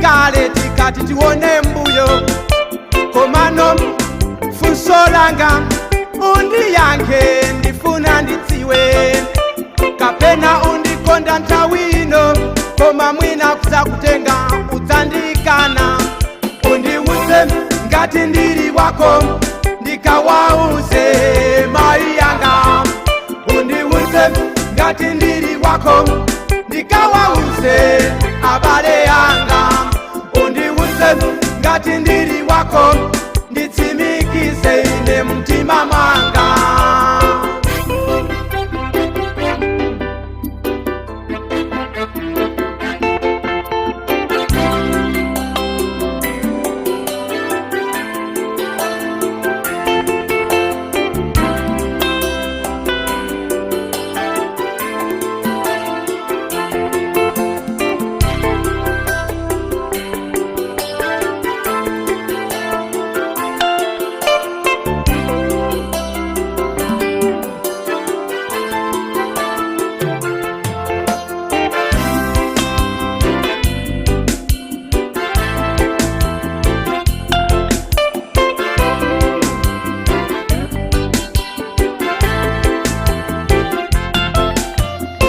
kale tikati tione mbuyo komano funso langa undiyankhe ndifuna ndidziwe kapena undikonda nthawi ino koma mwina kuzakutenga udzandikana undiwuze ngati ndili wako ndikawauze mai yanga undiwuze ngati ndili wako ndikawauze abale yanga undiwuze ngati ndili wako nditsimikize ine mtima mwanga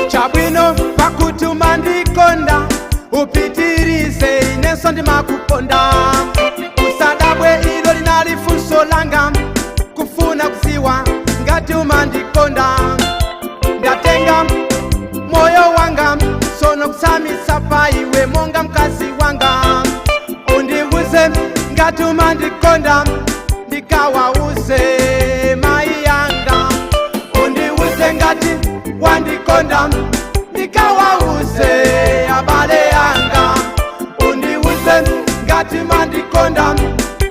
chabwino pakutuma ndikonda upitirize ineso ndimakuponda usadabwe ilo linali funso langa kufuna kuziwa ngati umandikonda ndatenga moyo wanga sono kusamisa pa iwe monga mkazi wanga undiwuze ngati umandikonda ndikawauze mai yanga undiwuze ngati wandikonda ndikawauze abale yanga undiwuze ngati mandikonda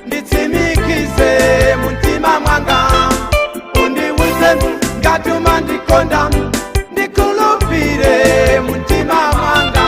nditsimikize mtima mwanga undiwuze ngati mandikonda ndikulupire mtima mwanga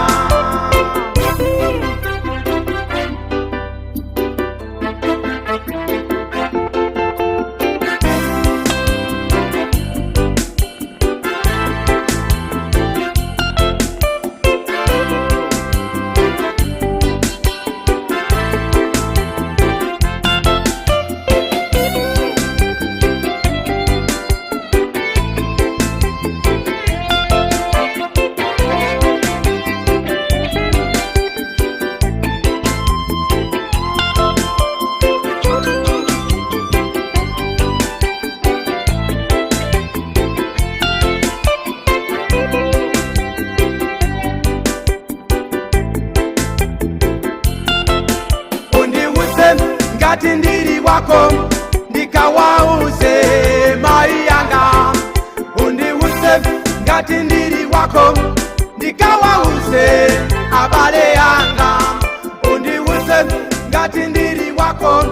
ngati ndili wako ndikawauze mai yanga undiwuze ngati ndili wako ndikawauze abale yanga undiwuze ngati ndili wako